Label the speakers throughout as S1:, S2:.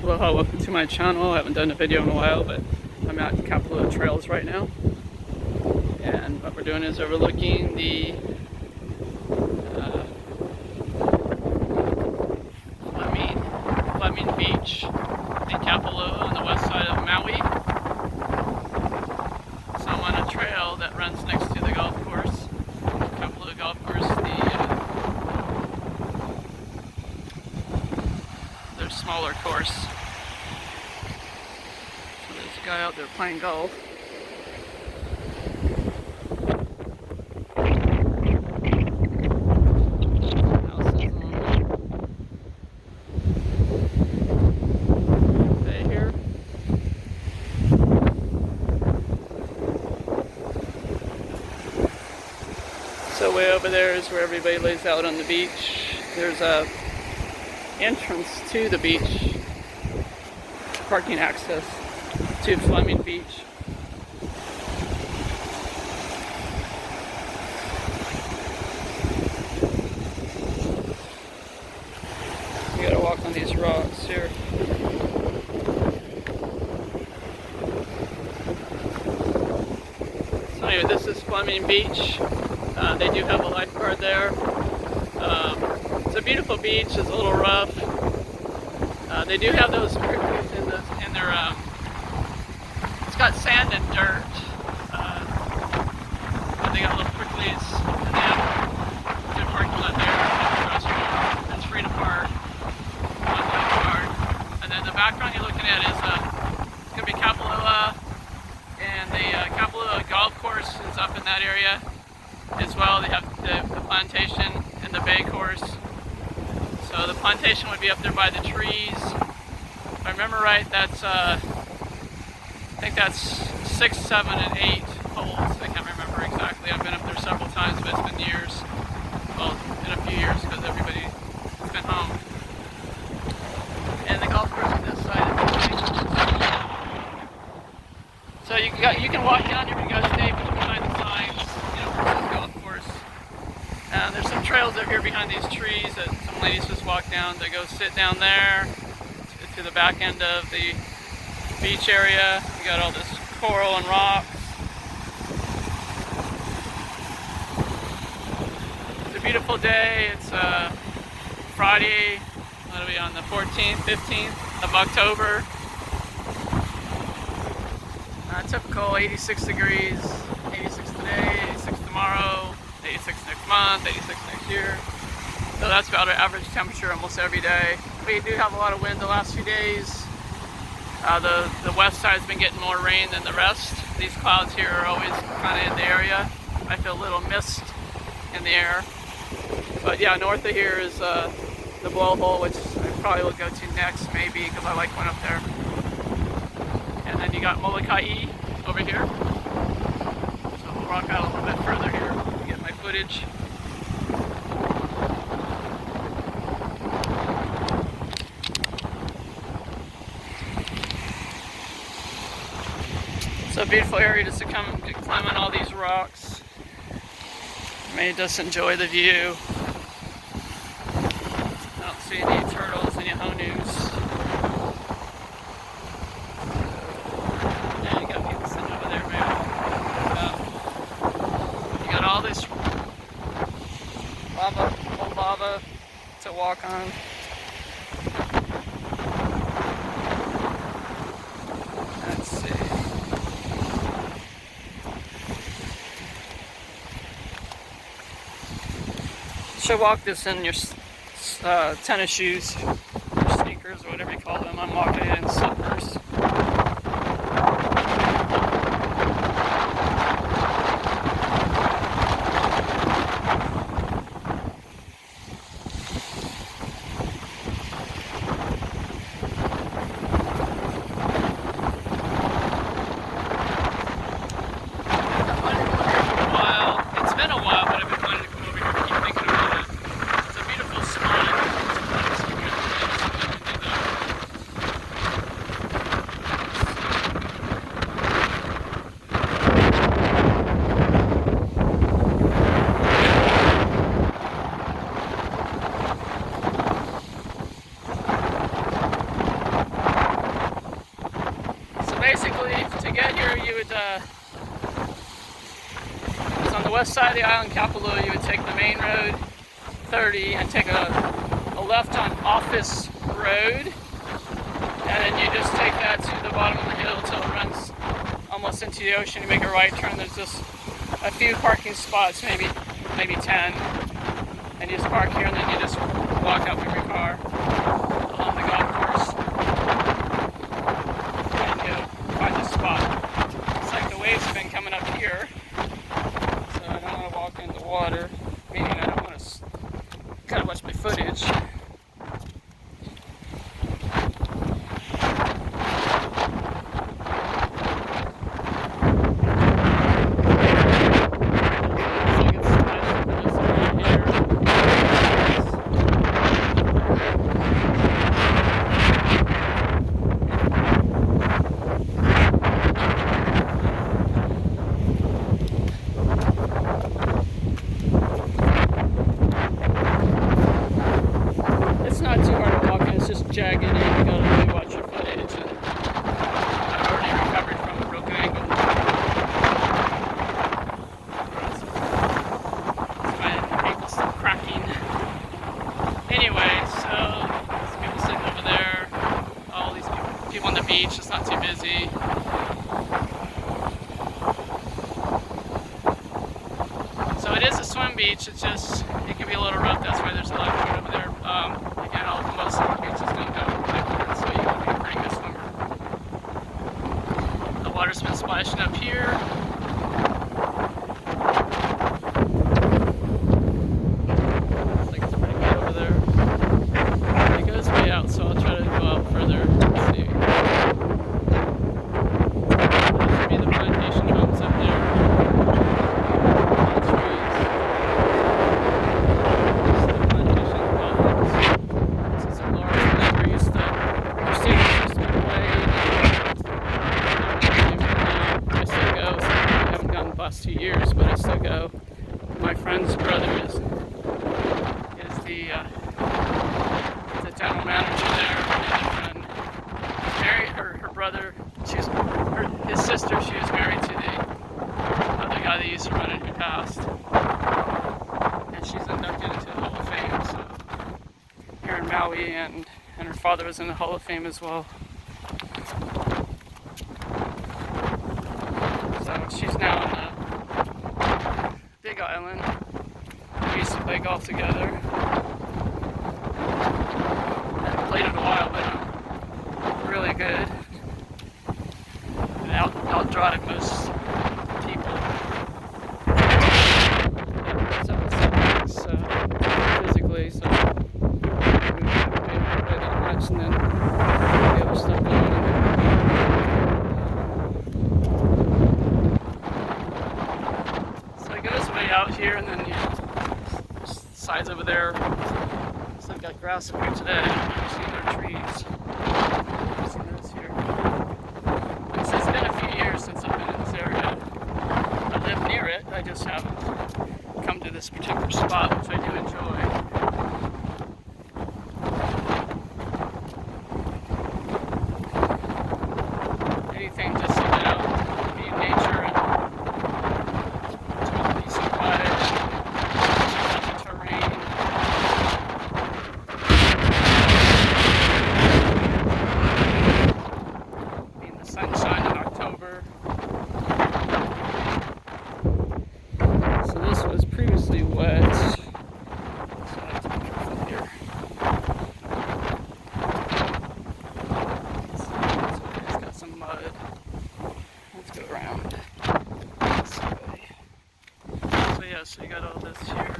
S1: Aloha, welcome to my channel. I haven't done a video in a while, but I'm at Kapalua Trails right now. And what we're doing is overlooking the Fleming Beach in Kapalua on the west side of Maui. So I'm on a trail that runs next to the golf course, Kapalua Golf Course, their smaller course. So there's a guy out there playing golf. So way over there is where everybody lays out on the beach. There's a entrance to the beach, parking access to Fleming Beach. You gotta walk on these rocks here. So anyway, this is Fleming Beach. They do have a lifeguard there. It's a beautiful beach. It's a little rough. They do have those prickles in their. It's got sand and dirt. But they got little pricklies, and they have a good parking lot there. A restaurant. It's free to park. One lifeguard. And then the background you're looking at is it's gonna be Kapalua, and the Kapalua Golf Course is up in that area as well. They have the plantation and the bay course. So the plantation would be up there by the trees. If I remember right, that's I think that's 6, 7, and 8 holes. I can't remember exactly. I've been up there several times, but it's been years. Well, in a few years because everybody's been home. And the golf course on this side is so you can walk down here. You guys stay behind the signs. Golf course. And there's some trails up here behind these trees that some ladies just walk down to go sit down there to the back end of the beach area. You got all this coral and rocks. It's a beautiful day. It's Friday. That'll be on the 14th, 15th of October. Typical 86 degrees. 86 today, 86 tomorrow, 86 next month, 86 next year. So that's about our average temperature almost every day. We do have a lot of wind the last few days. The west side's been getting more rain than the rest. These clouds here are always kind of in the area. I feel a little mist in the air. But yeah, north of here is the blowhole, which I probably will go to next maybe because I like going up there. And then you got Molokai over here. I'll rock out a little bit further here to get my footage. It's a beautiful area just to come climb on all these rocks. May just enjoy the view. I don't see any turtles, any honus. All this old lava to walk on. Let's see. You should walk this in your tennis shoes, or sneakers, or whatever you call them. I'm walking it in slippers. basically, to get here, you would, it's on the west side of the island, Kapalua. You would take the main road, 30, and take a left on Office Road, and then you just take that to the bottom of the hill till it runs almost into the ocean. You make a right turn. There's just a few parking spots, maybe 10, and you just park here, and then you just walk out with your car along the golf course, and you'll find a spot. It's like the waves have been coming up here, so I don't want to walk in the water, meaning I don't want to kind of watch my footage. Jagged and you gotta really watch your footage, and I've already recovered from a broken ankle. My ankle's still cracking. Anyway, so there's people sitting over there, all these people on the beach. It's not too busy. So it is a swim beach. It's just, it can be a little rough. That's why there's a lifeguard over there. Again, most of the beaches don't have a lifeguard, so you want to be a pretty good swimmer. The water's been splashing up here. Looks like it's pretty good over there. It goes way out, so I'll try to go out further. Let's see. There should be the plantation homes up there. Last 2 years, but I still go. My friend's brother is the general manager there. And married her brother. His sister. She was married to the other guy that used to run it who passed, and she's inducted into the Hall of Fame. So here in Maui, and her father was in the Hall of Fame as well. So she's now on the Big Island. We used to play golf together. I haven't played in a while, but I'm really good. And I'll drive most people. So physically, so we won't be able to play that much, and then the other stuff going on. Out here, and then sides over there. So I've got grass up here today. You see their trees. You see those here. It's been a few years since I've been in this area. I live near it. I just haven't come to this particular spot, which I do enjoy. Anything just to get out, be in nature, and sunshine in October. So this was previously wet. So I have to be careful here. So it's got some mud. Let's go around this way. So yeah, so you got all this here.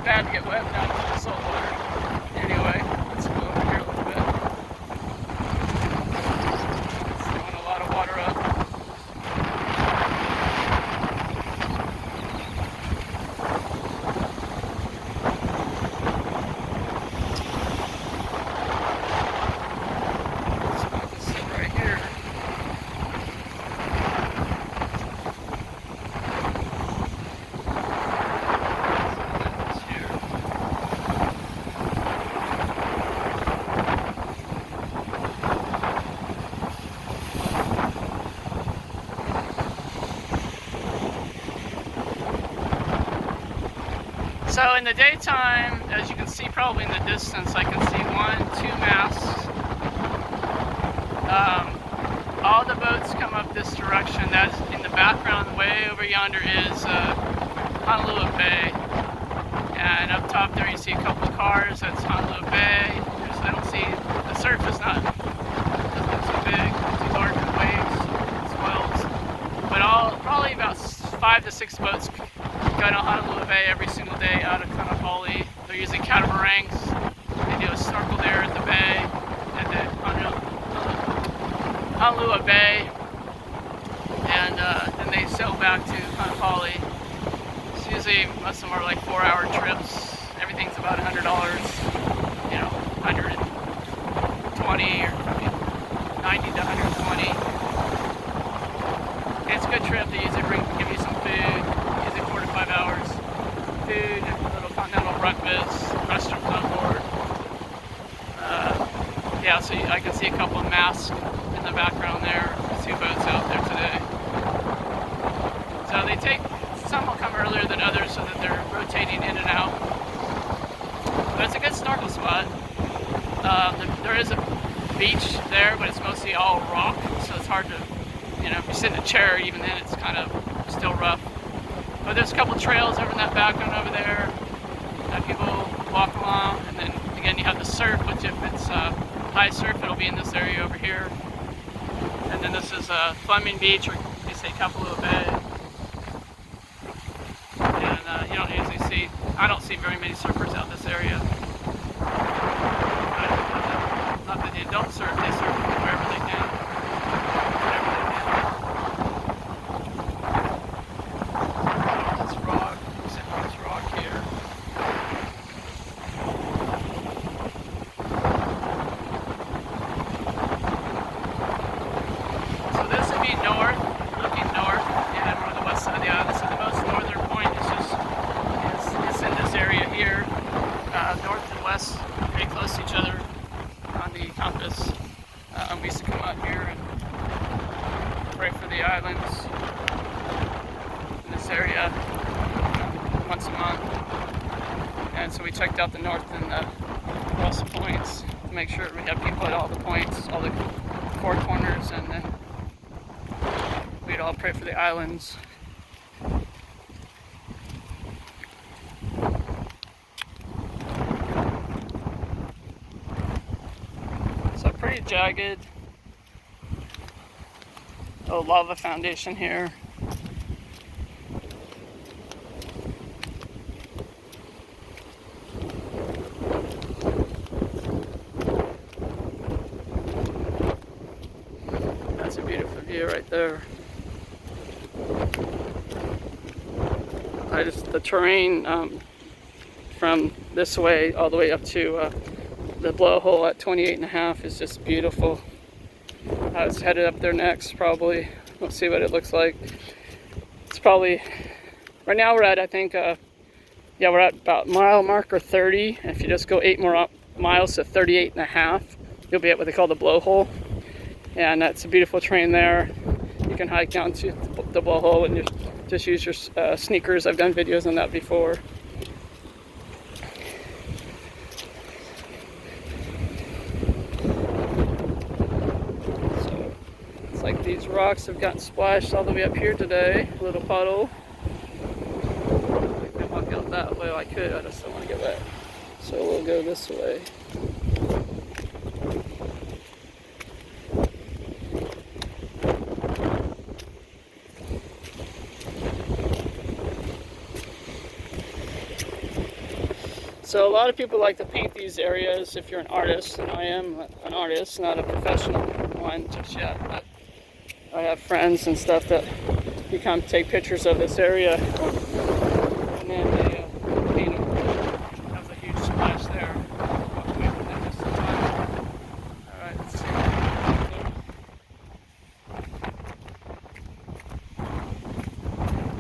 S1: bad to get wet down in the salt water. Anyway, let's go over here a little bit. It's throwing a lot of water up. So I'll just sit right here. So in the daytime, as you can see probably in the distance, I can see 1, 2 masts. All the boats come up this direction. That's in the background, way over yonder is Honolulu Bay. And up top there you see a couple of cars, that's Honolulu Bay. I don't see, the surf is not, doesn't look too big, too large for waves, swells. But probably about 5 to 6 boats go to Honolulu Bay every single day out of Kapalua. They're using catamarans. They do a snorkel there at the bay, and then Honolulu Bay, and then they sail back to Kapalua. It's usually, most of them are like 4-hour trips. Everything's about $100, you know, 120 or 90 to 120. And it's a good trip. They usually give you some food. 5 hours, food, and little continental breakfast, restrooms on board. Yeah, so I can see a couple of masts in the background there. 2 boats out there today. So they take, some will come earlier than others so that they're rotating in and out. But it's a good snorkel spot. There is a beach there, but it's mostly all rock, so it's hard to, you know, if you sit in a chair, even then it's kind of still rough. But there's a couple trails over in that background over there that people walk along, and then again you have the surf, which if it's high surf it'll be in this area over here. And then this is Fleming Beach, or they say Kapalua Bay. And you don't usually see, I don't see very many surfers out this area. But not that they don't surf, they surf wherever they can. North and west, very close to each other on the compass. We used to come out here and pray for the islands in this area once a month. And so we checked out the north and the west points to make sure we have people at all the points, all the 4 corners, and then we'd all pray for the islands. Pretty jagged. Oh, lava foundation here. That's a beautiful view right there. The terrain from this way all the way up to the blowhole at 28.5 is just beautiful. I was headed up there next, probably. We'll see what it looks like. It's probably, right now we're at, I think, yeah, we're at about mile marker 30. If you just go 8 more miles to 38.5, you'll be at what they call the blowhole. And that's a beautiful terrain there. You can hike down to the blowhole and just use your sneakers. I've done videos on that before. Like these rocks have gotten splashed all the way up here today. A little puddle. I could walk out that way. I could. I just don't want to get wet. So we'll go this way. So a lot of people like to paint these areas if you're an artist, and I am an artist, not a professional one just yet, but I have friends and stuff that you come take pictures of this area, and then they paint them. That was a huge splash there. Walk away from that just in time. Alright, let's see.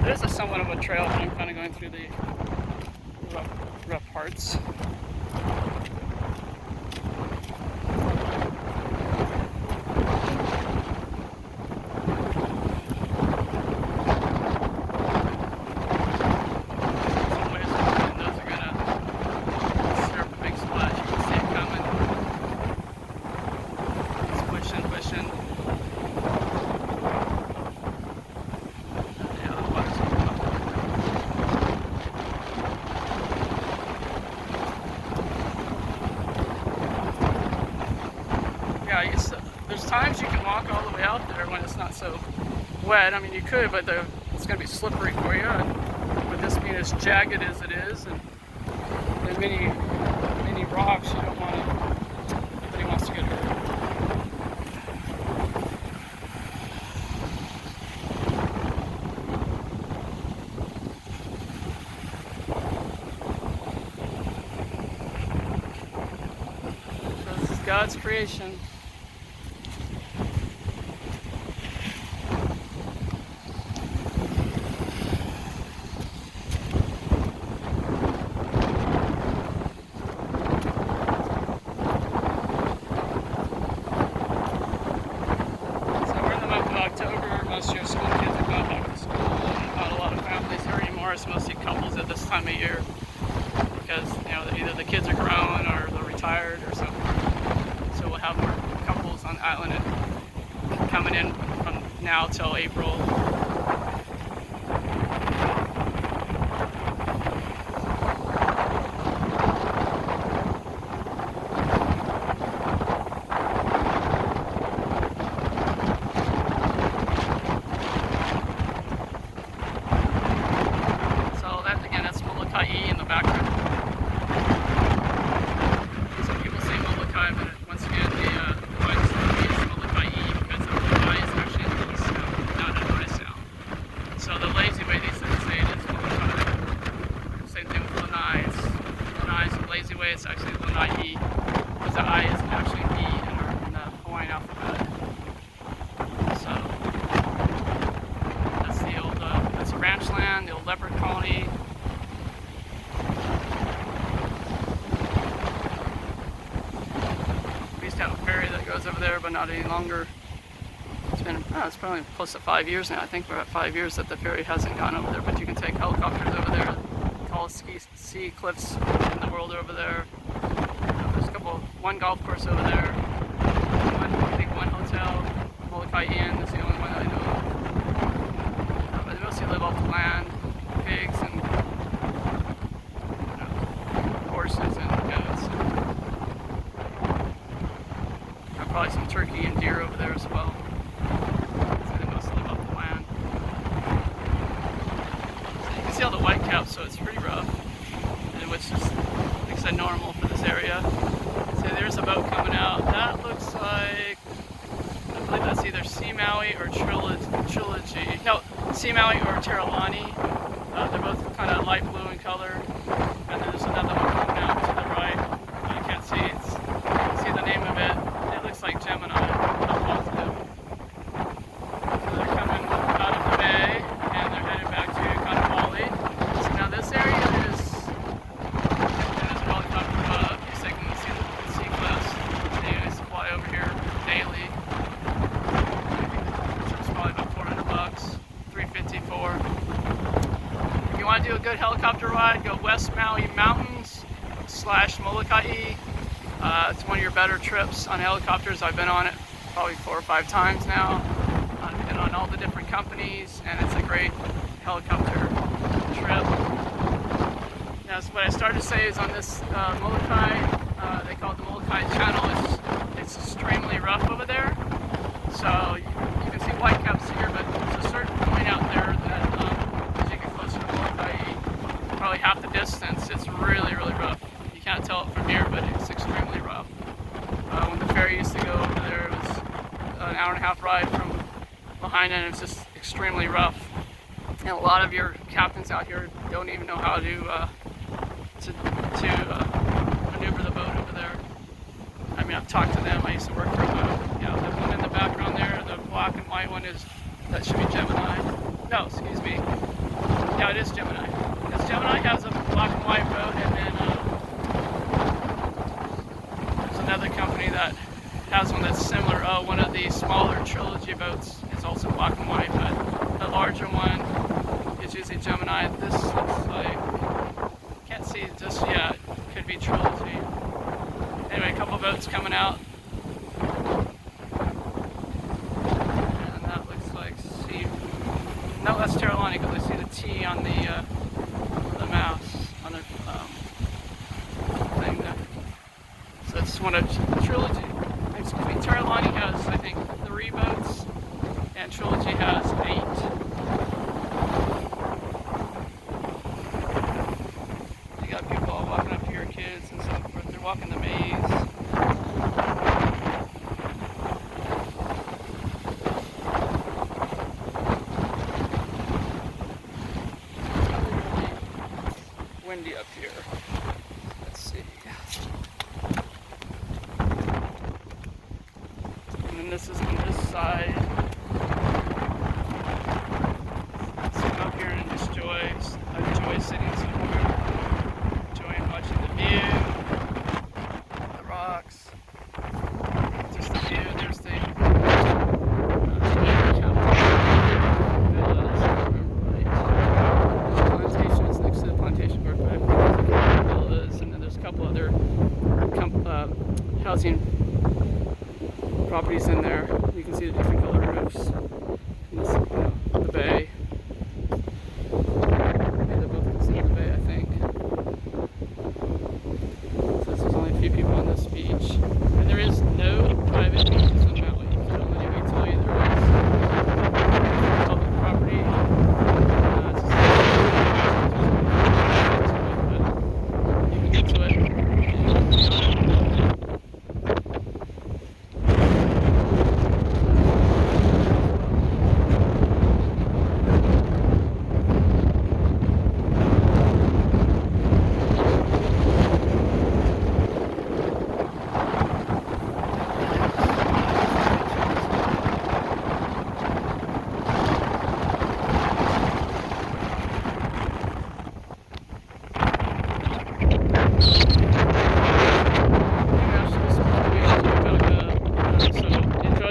S1: There's a somewhat of a trail, but I'm kind of going through the rough parts. There's times you can walk all the way out there when it's not so wet. I mean, you could, but it's going to be slippery for you. And with this being as jagged as it is, and the many rocks, you don't want to. Nobody wants to get hurt. So this is God's creation. Most of your school kids are going back to school, and not a lot of families here anymore. It's mostly couples at this time of year because either the kids are grown or they're retired or something. So we'll have more couples on the island and coming in from now till April. In the background. Some people say Molokai, but once again, the voice is Molokai because the I is actually an E sound, not an I sound. So the lazy way they say it is Molokai. Same thing with Lanai. Lanai is the lazy way, it's actually Lanai, because the I is actually an E in the Hawaiian alphabet. So that's the old, that's a ranch land, the old leopard colony. Have a ferry that goes over there, but not any longer. It's been, it's probably close to 5 years now. I think we're at 5 years that the ferry hasn't gone over there, but you can take helicopters over there. The tallest ski cliffs in the world are over there. There's one golf course over there. I think one hotel, Molokai Inn is the only one that I know of. But they mostly live off the land, pigs and horses and goats. Probably some turkey and deer over there as well. So they mostly live off the land. So you can see all the white caps, so it's pretty rough, and which is, like I said, normal for this area. So there's a boat coming out. That looks like, I believe that's either Sea Maui or Trilogy. No, Sea Maui or Terralani. They're both kind of light blue in color. And then there's another one coming out to the right. You can't see it. See the name of it. Looks like Gemini, both of them. So they're coming out of the bay and they're headed back to Kapalua. So now this area is, there's a helicopter above. So you can see the sea cliffs. They used to fly over here daily. It's probably about $400, $354. If you want to do a good helicopter ride, go West Maui Mountains / Molokai. It's one of your better trips on helicopters. I've been on it probably 4 or 5 times now. I've been on all the different companies, and it's a great helicopter trip. Now, so what I started to say is on this Molokai, they call it the Molokai Channel. It's extremely rough over there. So you can see white caps here, but there's a certain point out there that as you get closer to Molokai, probably half the distance, it's really, really rough. severe, but it's extremely rough. When the ferry used to go over there, it was an hour and a half ride from Lahaina, and it's just extremely rough. And a lot of your captains out here don't even know how to maneuver the boat over there. I mean, I've talked to them. I used to work for a boat. You know, the one in the background there, the black and white one, that should be Gemini. No, excuse me. Yeah, it is Gemini. Because Gemini has a black and white boat, and then there's another company that has one that's similar. One of the smaller trilogy boats is also black and white, but the larger one is usually Gemini. This looks like, can't see just yet, could be trilogy. Anyway, a couple boats coming out. And that looks like sea. No, that's Terralani, because I see the T on the mast, on the thing there. So it's one of trilogy. Excuse me, Terralani has, I think, 3 boats, and Trilogy has 8. You got people all walking up here, kids and so forth. They're walking the maze. Windy up here. Let's see. And then this is on this side. Let's come up here and just enjoy sitting somewhere, enjoying watching the view, the rocks, just the view. There's the villas, if I remember right. There's plantations next to the plantation park, but villas, and then there's a couple other housing properties in there. You can see the different color roofs. And this, the bay. They're both considered the bay, I think. So there's only a few people on this beach. And there is no private beaches on Maui. So let me tell you, there is public property. You can get to it.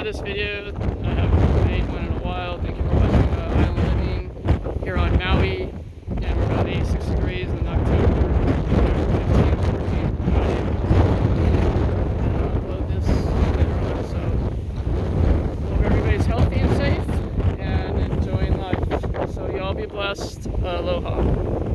S1: This video. I haven't made one in a while. Thank you for watching Island Living here on Maui. And we're about 86 degrees in October. 15, 14, I'll upload this later on. So hope everybody's healthy and safe and enjoying life. So y'all be blessed. Aloha.